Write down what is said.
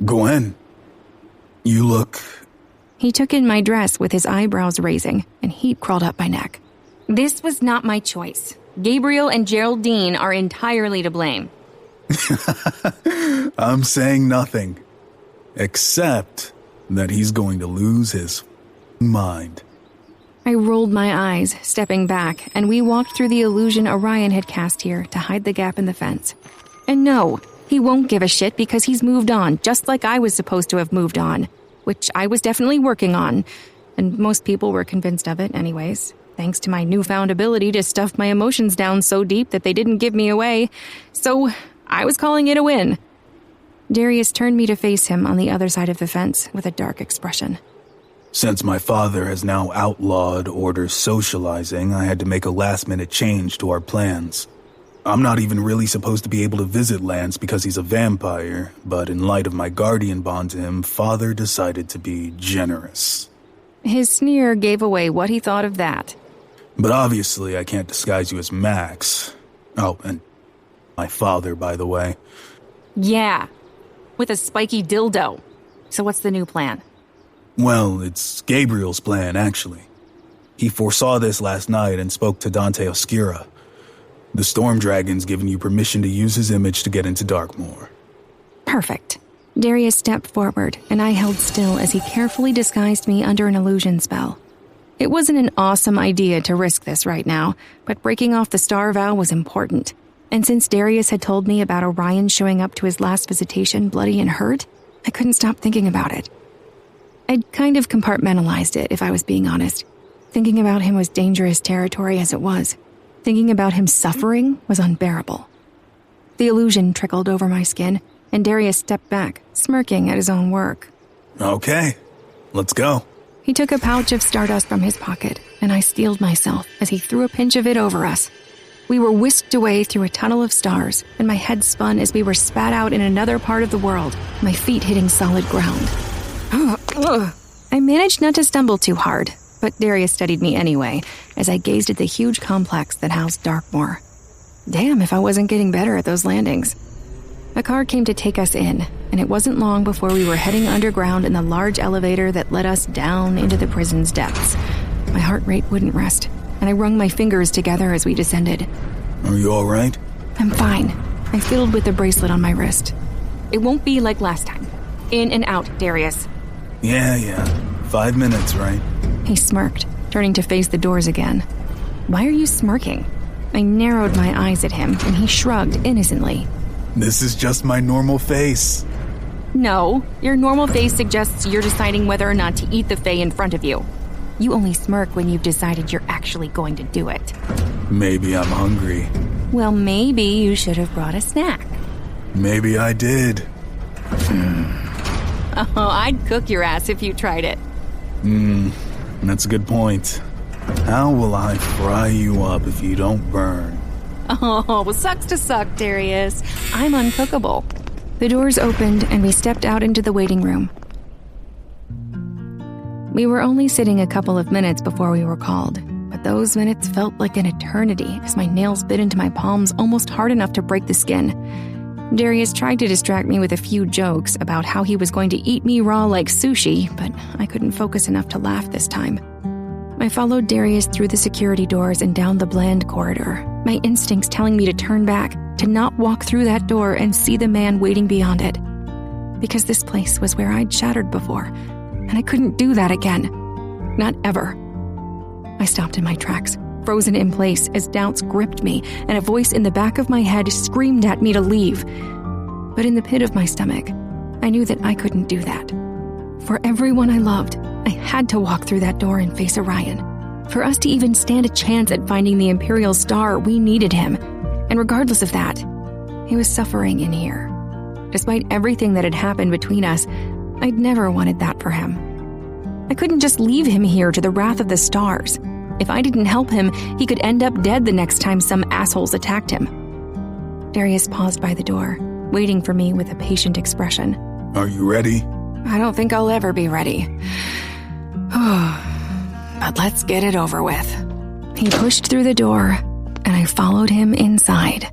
Gwen, you look... He took in my dress with his eyebrows raising, and heat crawled up my neck. This was not my choice. Gabriel and Geraldine are entirely to blame. I'm saying nothing. Except that he's going to lose his mind. I rolled my eyes, stepping back, and we walked through the illusion Orion had cast here to hide the gap in the fence. And no, he won't give a shit because he's moved on, just like I was supposed to have moved on, which I was definitely working on, and most people were convinced of it anyways, thanks to my newfound ability to stuff my emotions down so deep that they didn't give me away. So I was calling it a win. Darius turned me to face him on the other side of the fence with a dark expression. Since my father has now outlawed Order's socializing, I had to make a last-minute change to our plans. I'm not even really supposed to be able to visit Lance because he's a vampire, but in light of my guardian bond to him, Father decided to be generous. His sneer gave away what he thought of that. But obviously I can't disguise you as Max. Oh, and my father, by the way. Yeah, with a spiky dildo. So what's the new plan? Well, it's Gabriel's plan, actually. He foresaw this last night and spoke to Dante Oscura. The Storm Dragon's given you permission to use his image to get into Darkmoor. Perfect. Darius stepped forward, and I held still as he carefully disguised me under an illusion spell. It wasn't an awesome idea to risk this right now, but breaking off the star vow was important. And since Darius had told me about Orion showing up to his last visitation bloody and hurt, I couldn't stop thinking about it. I'd kind of compartmentalized it, if I was being honest. Thinking about him was dangerous territory as it was. Thinking about him suffering was unbearable. The illusion trickled over my skin, and Darius stepped back, smirking at his own work. Okay, let's go. He took a pouch of stardust from his pocket, and I steeled myself as he threw a pinch of it over us. We were whisked away through a tunnel of stars, and my head spun as we were spat out in another part of the world, my feet hitting solid ground. I managed not to stumble too hard, but Darius studied me anyway, as I gazed at the huge complex that housed Darkmoor. Damn if I wasn't getting better at those landings. A car came to take us in, and it wasn't long before we were heading underground in the large elevator that led us down into the prison's depths. My heart rate wouldn't rest, and I wrung my fingers together as we descended. Are you all right? I'm fine. I fiddled with the bracelet on my wrist. It won't be like last time. In and out, Darius. Yeah. 5 minutes, right? He smirked, turning to face the doors again. Why are you smirking? I narrowed my eyes at him, and he shrugged innocently. This is just my normal face. No, your normal face suggests you're deciding whether or not to eat the Fae in front of you. You only smirk when you've decided you're actually going to do it. Maybe I'm hungry. Well, maybe you should have brought a snack. Maybe I did. Oh, I'd cook your ass if you tried it. That's a good point. How will I fry you up if you don't burn? Oh, sucks to suck, Darius. I'm uncookable. The doors opened and we stepped out into the waiting room. We were only sitting a couple of minutes before we were called, but those minutes felt like an eternity as my nails bit into my palms almost hard enough to break the skin. Darius tried to distract me with a few jokes about how he was going to eat me raw like sushi, but I couldn't focus enough to laugh this time. I followed Darius through the security doors and down the bland corridor, my instincts telling me to turn back, to not walk through that door and see the man waiting beyond it. Because this place was where I'd shattered before, and I couldn't do that again. Not ever. I stopped in my tracks, frozen in place as doubts gripped me, and a voice in the back of my head screamed at me to leave. But in the pit of my stomach, I knew that I couldn't do that. For everyone I loved, I had to walk through that door and face Orion. For us to even stand a chance at finding the Imperial Star, we needed him. And regardless of that, he was suffering in here. Despite everything that had happened between us, I'd never wanted that for him. I couldn't just leave him here to the wrath of the stars. If I didn't help him, he could end up dead the next time some assholes attacked him. Darius paused by the door, waiting for me with a patient expression. Are you ready? I don't think I'll ever be ready. But let's get it over with. He pushed through the door, and I followed him inside.